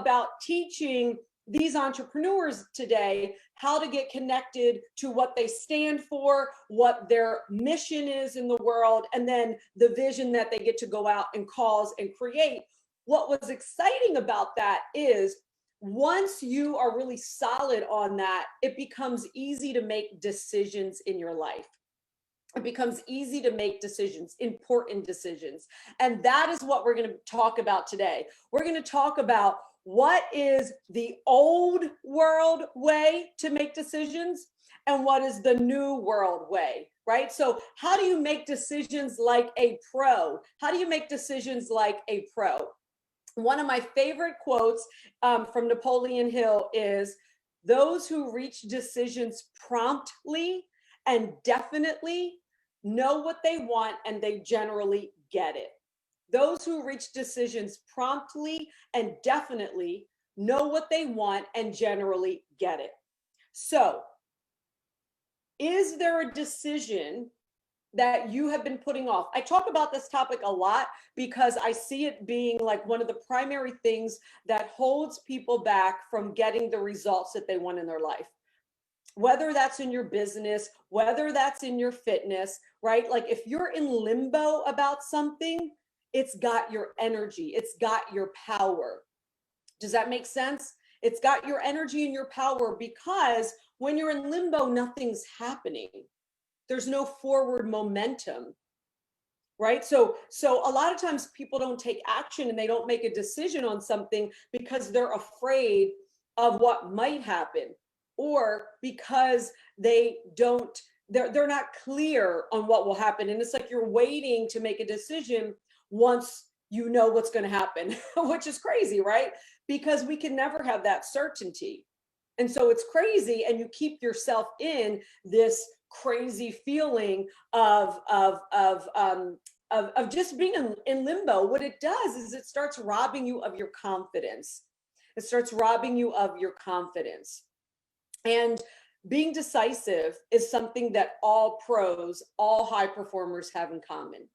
about teaching these entrepreneurs today how to get connected to what they stand for, what their mission is in the world, and then the vision that they get to go out and cause and create. What was exciting about that is once you are really solid on that, it becomes easy to make decisions in your life. It becomes easy to make decisions, important decisions. And that is what we're going to talk about today. We're going to talk about what is the old world way to make decisions and what is the new world way, right? So how do you make decisions like a pro? How do you make decisions like a pro? One of my favorite quotes from Napoleon Hill is, "Those who reach decisions promptly and definitely know what they want and they generally get it." Those who reach decisions promptly and definitely know what they want and generally get it. So, is there a decision that you have been putting off? I talk about this topic a lot because I see it being like one of the primary things that holds people back from getting the results that they want in their life. Whether that's in your business, whether that's in your fitness, right? Like if you're in limbo about something, it's got your energy, it's got your power. Does that make sense? It's got your energy and your power because when you're in limbo, nothing's happening. There's no forward momentum, right? So a lot of times people don't take action and they don't make a decision on something because they're afraid of what might happen, or because they're not clear on what will happen. And it's like you're waiting to make a decision once you know what's going to happen, which is crazy, right? Because we can never have that certainty. And so it's crazy, and you keep yourself in this crazy feeling of just being in limbo. What it does is it starts robbing you of your confidence. It starts robbing you of your confidence. And being decisive is something that all pros, all high performers have in common.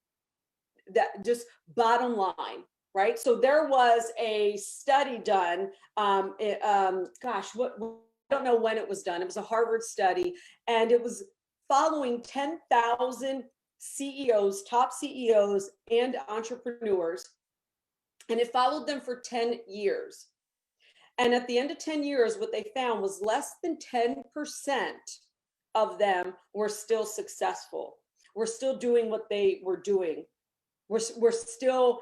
That just bottom line, right? So there was a study done, I don't know when it was done. It was a Harvard study, and it was following 10,000 CEOs, top CEOs and entrepreneurs, and it followed them for 10 years. And at the end of 10 years, what they found was less than 10% of them were still successful. We're still doing what they were doing. We're still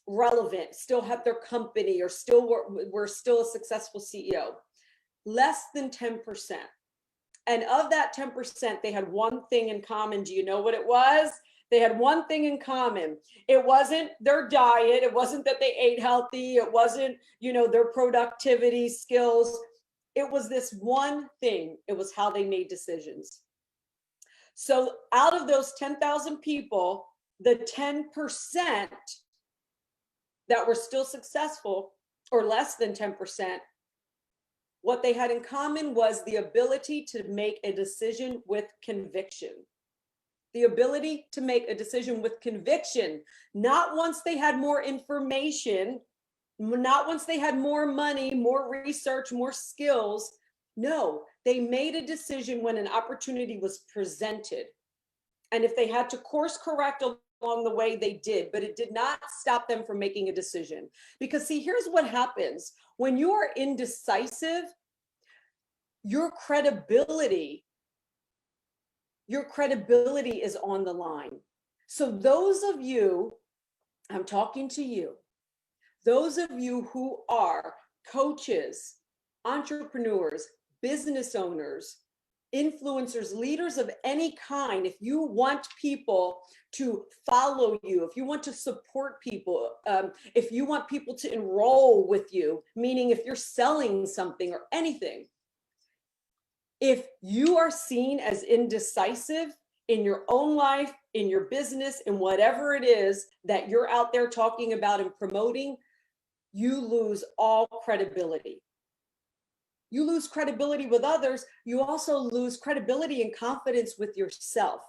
relevant, still have their company, or we're still a successful CEO. Less than 10%. And of that 10%, they had one thing in common. Do you know what it was? They had one thing in common. It wasn't their diet. It wasn't that they ate healthy. It wasn't, their productivity skills. It was this one thing. It was how they made decisions. So out of those 10,000 people, the 10% that were still successful, or less than 10%, what they had in common was the ability to make a decision with conviction. The ability to make a decision with conviction, not once they had more information, not once they had more money, more research, more skills. No, they made a decision when an opportunity was presented. And if they had to course correct along the way, they did, but it did not stop them from making a decision. Because see, here's what happens. When you are indecisive, your credibility is on the line. So those of you, I'm talking to you, those of you who are coaches, entrepreneurs, business owners, influencers, leaders of any kind, if you want people to follow you, if you want to support people, if you want people to enroll with you, meaning if you're selling something or anything, if you are seen as indecisive in your own life, in your business, in whatever it is that you're out there talking about and promoting, you lose all credibility. You lose credibility with others. You also lose credibility and confidence with yourself.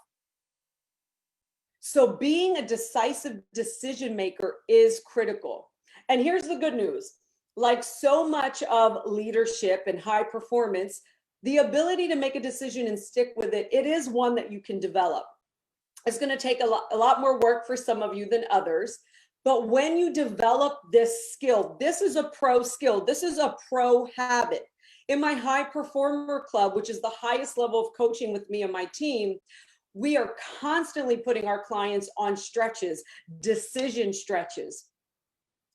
So being a decisive decision maker is critical. And here's the good news. like so much of leadership and high performance, the ability to make a decision and stick with it, it is one that you can develop. It's going to take a lot more work for some of you than others. But when you develop this skill, this is a pro skill. This is a pro habit. In my high performer club, which is the highest level of coaching with me and my team, we are constantly putting our clients on stretches, decision stretches.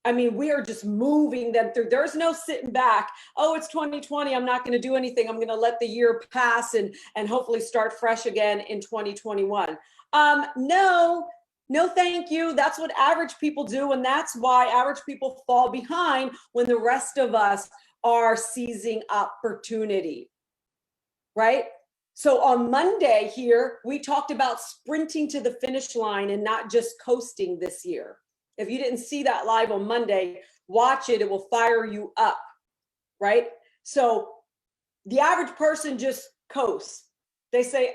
I mean, we are just moving them through. There's no sitting back. Oh, it's 2020. I'm not going to do anything. I'm going to let the year pass and hopefully start fresh again in 2021. No, thank you. That's what average people do. And that's why average people fall behind when the rest of us are seizing opportunity, right? So on Monday here, we talked about sprinting to the finish line and not just coasting this year. If you didn't see that live on Monday, watch it. It will fire you up, right? So the average person just coasts. They say,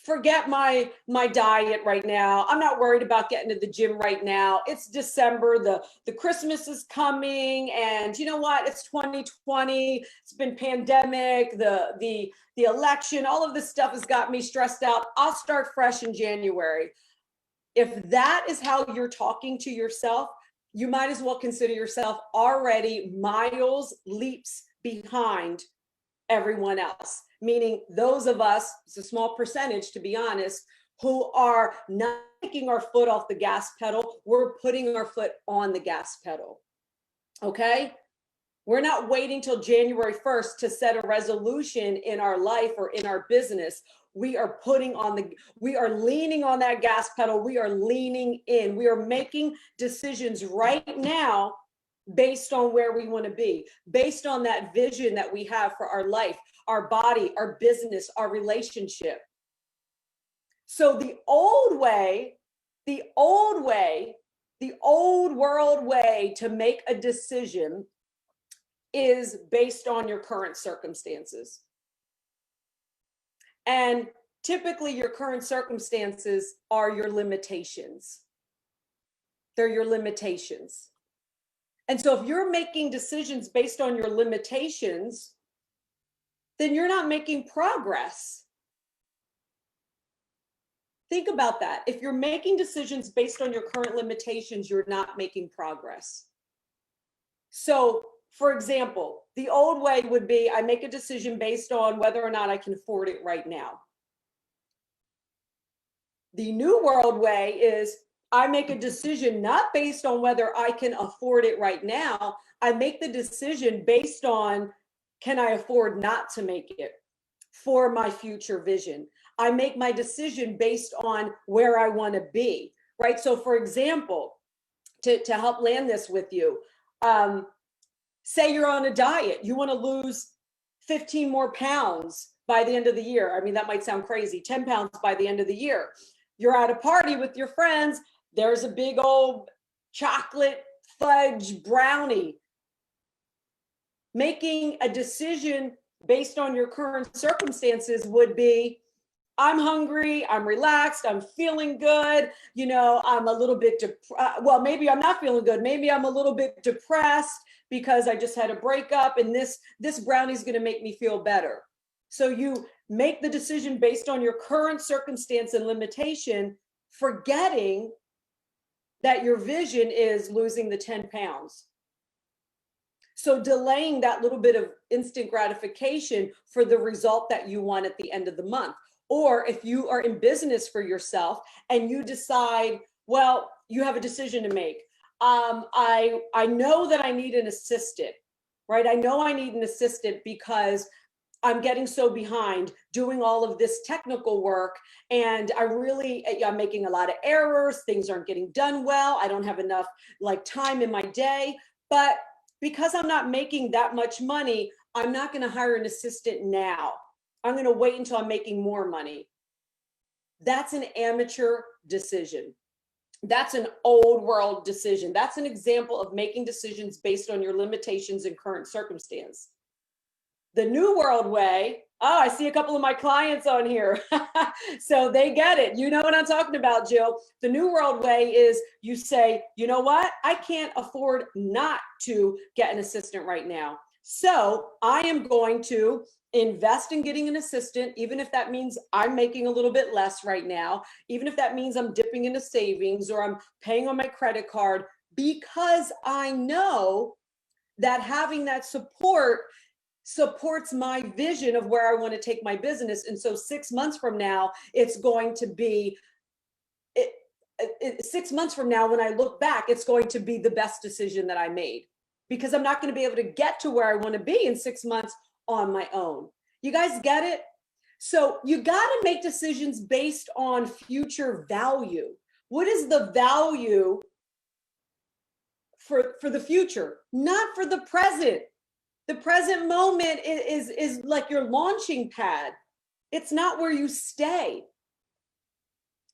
forget my diet right now. I'm not worried about getting to the gym right now. It's December, the Christmas is coming, and you know what? It's 2020. It's been pandemic, the election, all of this stuff has got me stressed out. I'll start fresh in January. If that is how you're talking to yourself, you might as well consider yourself already miles, leaps behind everyone else. Meaning those of us, it's a small percentage to be honest, who are not taking our foot off the gas pedal, we're putting our foot on the gas pedal, okay? We're not waiting till January 1st to set a resolution in our life or in our business. We are leaning on that gas pedal. We are leaning in. We are making decisions right now based on where we want to be, based on that vision that we have for our life, our body, our business, our relationship. So the old world way to make a decision is based on your current circumstances. And typically your current circumstances are your limitations. They're your limitations. And so if you're making decisions based on your limitations, then you're not making progress. Think about that. If you're making decisions based on your current limitations, you're not making progress. So, for example, the old way would be I make a decision based on whether or not I can afford it right now. The new world way is I make a decision not based on whether I can afford it right now. I make the decision based on, can I afford not to make it for my future vision? I make my decision based on where I want to be, right? So for example, to help land this with you, say you're on a diet, you want to lose 15 more pounds by the end of the year. I mean, that might sound crazy, 10 pounds by the end of the year. You're at a party with your friends. There's a big old chocolate fudge brownie. Making a decision based on your current circumstances would be, I'm hungry, I'm relaxed, I'm feeling good, I'm a little bit, well, maybe I'm not feeling good. Maybe I'm a little bit depressed because I just had a breakup and this brownie is going to make me feel better. So you make the decision based on your current circumstance and limitation, forgetting that your vision is losing the 10 pounds. So delaying that little bit of instant gratification for the result that you want at the end of the month. Or if you are in business for yourself and you decide, well, you have a decision to make. I know that I need an assistant, right? I know I need an assistant because I'm getting so behind doing all of this technical work, and I'm making a lot of errors. Things aren't getting done well. I don't have enough time in my day, but because I'm not making that much money, I'm not going to hire an assistant now. I'm going to wait until I'm making more money. That's an amateur decision. That's an old world decision. That's an example of making decisions based on your limitations and current circumstance. The new world way Oh, I see a couple of my clients on here. So they get it. You know what I'm talking about, Jill. The New World way is you say, you know what? I can't afford not to get an assistant right now. So I am going to invest in getting an assistant, even if that means I'm making a little bit less right now, even if that means I'm dipping into savings or I'm paying on my credit card, because I know that having that support supports my vision of where I want to take my business. And so 6 months from now, it's going to be, 6 months from now, when I look back, it's going to be the best decision that I made, because I'm not going to be able to get to where I want to be in 6 months on my own. You guys get it? So you got to make decisions based on future value. What is the value for the future, not for the present? The present moment is like your launching pad. It's not where you stay,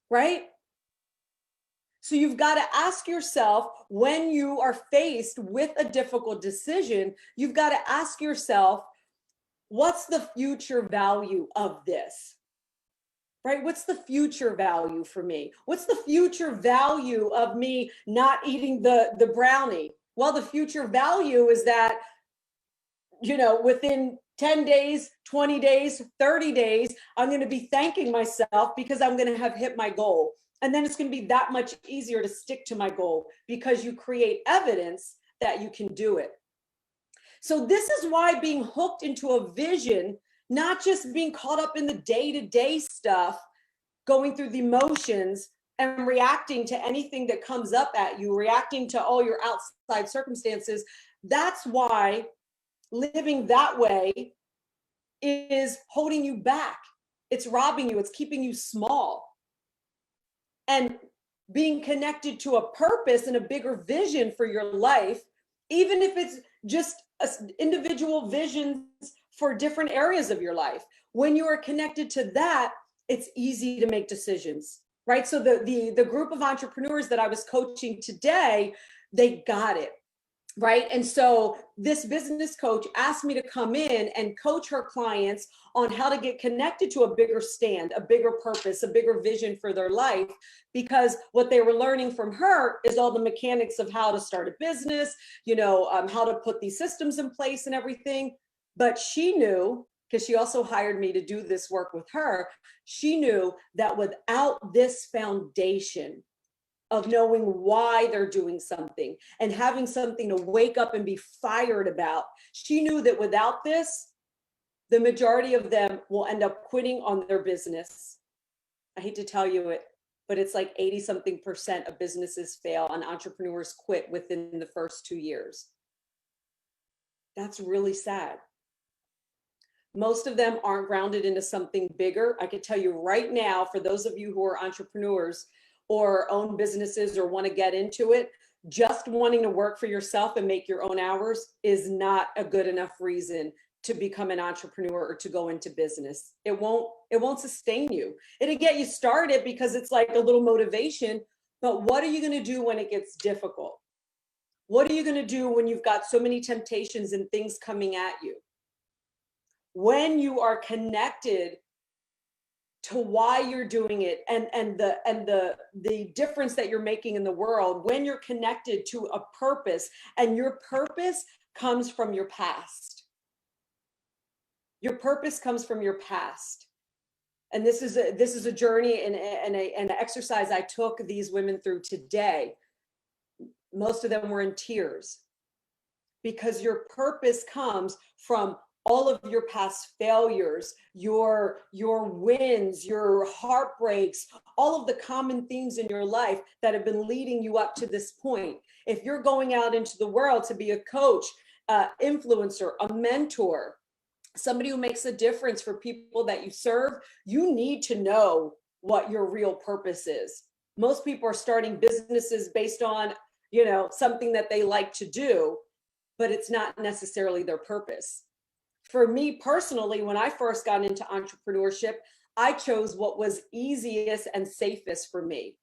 right? So you've got to ask yourself, when you are faced with a difficult decision, you've got to ask yourself, what's the future value of this? Right? What's the future value for me? What's the future value of me not eating the brownie? Well, the future value is that, within 10 days, 20 days, 30 days, I'm going to be thanking myself because I'm going to have hit my goal. And then it's going to be that much easier to stick to my goal because you create evidence that you can do it. So this is why being hooked into a vision, not just being caught up in the day-to-day stuff, going through the motions and reacting to anything that comes up at you, reacting to all your outside circumstances, that's why living that way is holding you back. It's robbing you. It's keeping you small. And being connected to a purpose and a bigger vision for your life, even if it's just individual visions for different areas of your life, when you are connected to that, it's easy to make decisions, right? So the group of entrepreneurs that I was coaching today, they got it. Right. And so this business coach asked me to come in and coach her clients on how to get connected to a bigger stand, a bigger purpose, a bigger vision for their life, because what they were learning from her is all the mechanics of how to start a business, how to put these systems in place and everything. But she knew, because she also hired me to do this work with her, she knew that without this foundation of knowing why they're doing something and having something to wake up and be fired about, she knew that without this, the majority of them will end up quitting on their business. I hate to tell you it, but it's like 80-something% of businesses fail and entrepreneurs quit within the first 2 years. That's really sad. Most of them aren't grounded into something bigger. I could tell you right now, for those of you who are entrepreneurs or own businesses or want to get into it, just wanting to work for yourself and make your own hours is not a good enough reason to become an entrepreneur or to go into business. It won't sustain you. It'll get you started because it's like a little motivation, but what are you going to do when it gets difficult? What are you going to do when you've got so many temptations and things coming at you? When you are connected to why you're doing it and the difference that you're making in the world, when you're connected to a purpose, and your purpose comes from your past. Your purpose comes from your past. And this is a journey and an exercise I took these women through today. Most of them were in tears because your purpose comes from all of your past failures, your wins, your heartbreaks, all of the common themes in your life that have been leading you up to this point. If you're going out into the world to be a coach, influencer, a mentor, somebody who makes a difference for people that you serve, you need to know what your real purpose is. Most people are starting businesses based on, something that they like to do, but it's not necessarily their purpose. For me personally, when I first got into entrepreneurship, I chose what was easiest and safest for me.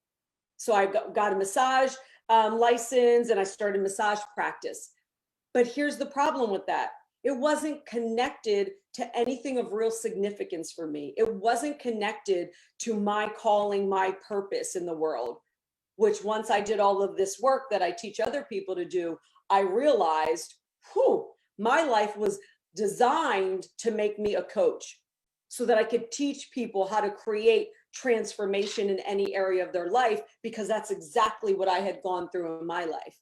So I got a massage license and I started massage practice. But here's the problem with that. It wasn't connected to anything of real significance for me. It wasn't connected to my calling, my purpose in the world, which once I did all of this work that I teach other people to do, I realized, my life was designed to make me a coach so that I could teach people how to create transformation in any area of their life, because that's exactly what I had gone through in my life.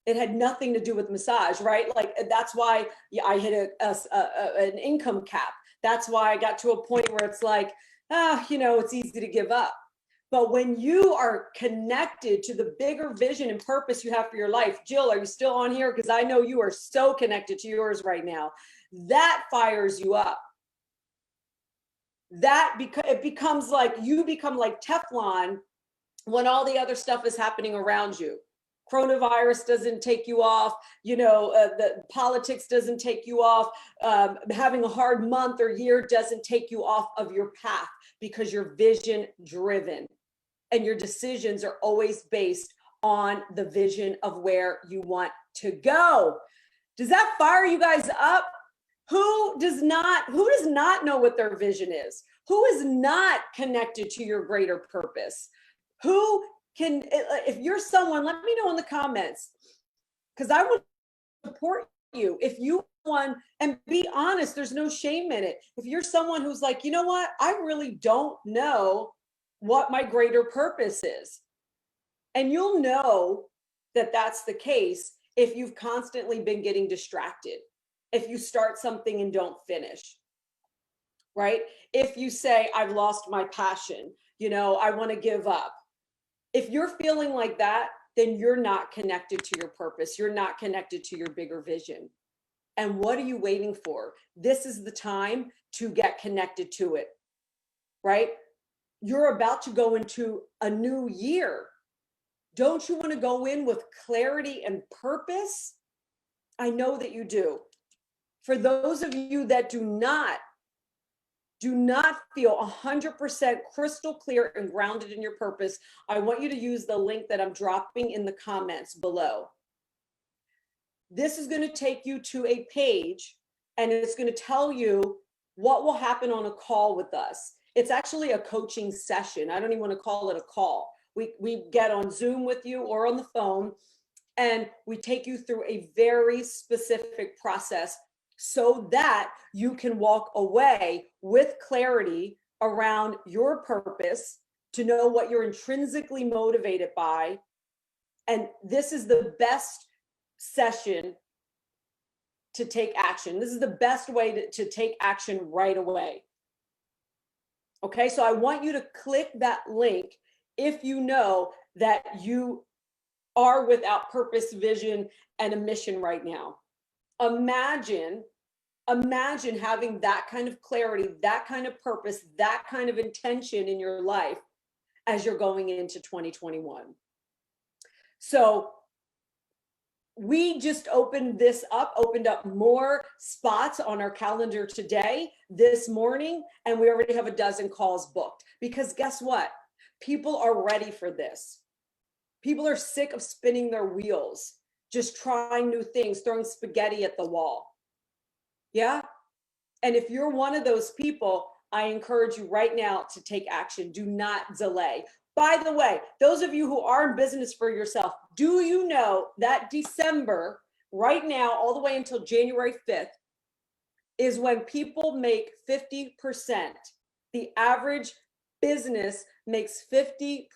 It had nothing to do with massage, right? Like, that's why I hit an income cap. That's why I got to a point where it's like, it's easy to give up. But when you are connected to the bigger vision and purpose you have for your life, Jill, are you still on here? Because I know you are so connected to yours right now. That fires you up. It becomes like you become like Teflon when all the other stuff is happening around you. Coronavirus doesn't take you off, the politics doesn't take you off, having a hard month or year doesn't take you off of your path, because you're vision driven and your decisions are always based on the vision of where you want to go. Does that fire you guys up? Who does not know what their vision is? Who is not connected to your greater purpose? Who can, if you're someone, let me know in the comments, because I want to support you. If you want, and be honest, there's no shame in it. If you're someone who's like, you know what, I really don't know what my greater purpose is. And you'll know that that's the case if you've constantly been getting distracted. If you start something and don't finish, right? If you say, I've lost my passion, I want to give up. If you're feeling like that, then you're not connected to your purpose. You're not connected to your bigger vision. And what are you waiting for? This is the time to get connected to it, right? You're about to go into a new year. Don't you want to go in with clarity and purpose? I know that you do. For those of you that do not feel 100% crystal clear and grounded in your purpose, I want you to use the link that I'm dropping in the comments below. This is going to take you to a page, and it's going to tell you what will happen on a call with us. It's actually a coaching session. I don't even want to call it a call. We get on Zoom with you or on the phone, and we take you through a very specific process so that you can walk away with clarity around your purpose, to know what you're intrinsically motivated by. And this is the best session to take action. This is the best way to take action right away. Okay, so I want you to click that link if you know that you are without purpose, vision, and a mission right now. Imagine having that kind of clarity, that kind of purpose, that kind of intention in your life as you're going into 2021. So we just opened up more spots on our calendar today, this morning, and we already have a dozen calls booked. Because guess what? People are ready for this. People are sick of spinning their wheels, just trying new things, throwing spaghetti at the wall. Yeah? And if you're one of those people, I encourage you right now to take action. Do not delay. By the way, those of you who are in business for yourself, do you know that December, right now, all the way until January 5th, is when people make 50%. The average business makes 50%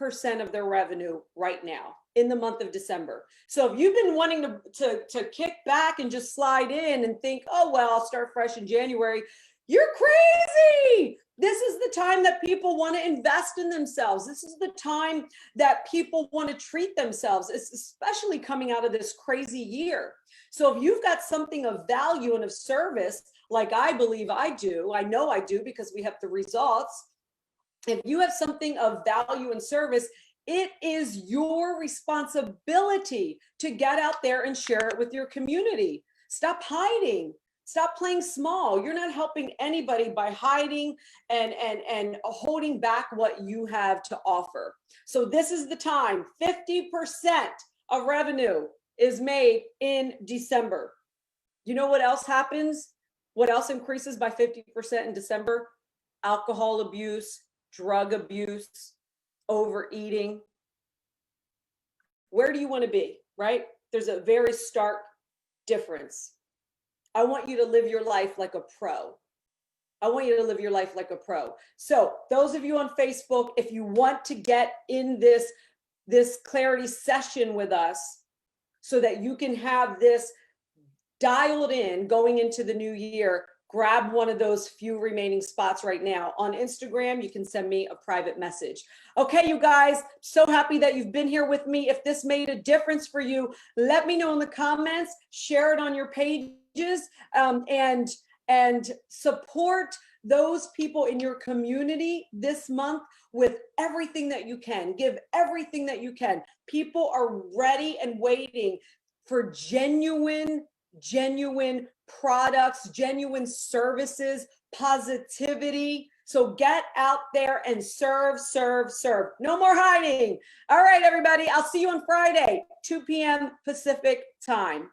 of their revenue right now in the month of December. So if you've been wanting to kick back and just slide in and think, oh, well, I'll start fresh in January, you're crazy. This is the time that people want to invest in themselves. This is the time that people want to treat themselves, especially coming out of this crazy year. So if you've got something of value and of service, like I believe I do, I know I do because we have the results. If you have something of value and service, it is your responsibility to get out there and share it with your community. Stop hiding. Stop playing small. You're not helping anybody by hiding and holding back what you have to offer. So this is the time. 50% of revenue is made in December. You know what else happens? What else increases by 50% in December? Alcohol abuse, drug abuse, overeating. Where do you want to be, right? There's a very stark difference. I want you to live your life like a pro. I want you to live your life like a pro. So those of you on Facebook, if you want to get in this clarity session with us so that you can have this dialed in going into the new year, grab one of those few remaining spots right now. On Instagram, you can send me a private message. Okay, you guys, so happy that you've been here with me. If this made a difference for you, let me know in the comments, share it on your pages, and support those people in your community this month with everything that you can. Give everything that you can. People are ready and waiting for genuine products, genuine services, positivity. So get out there and serve. No more hiding. All right, everybody. I'll see you on Friday, 2 p.m. Pacific time.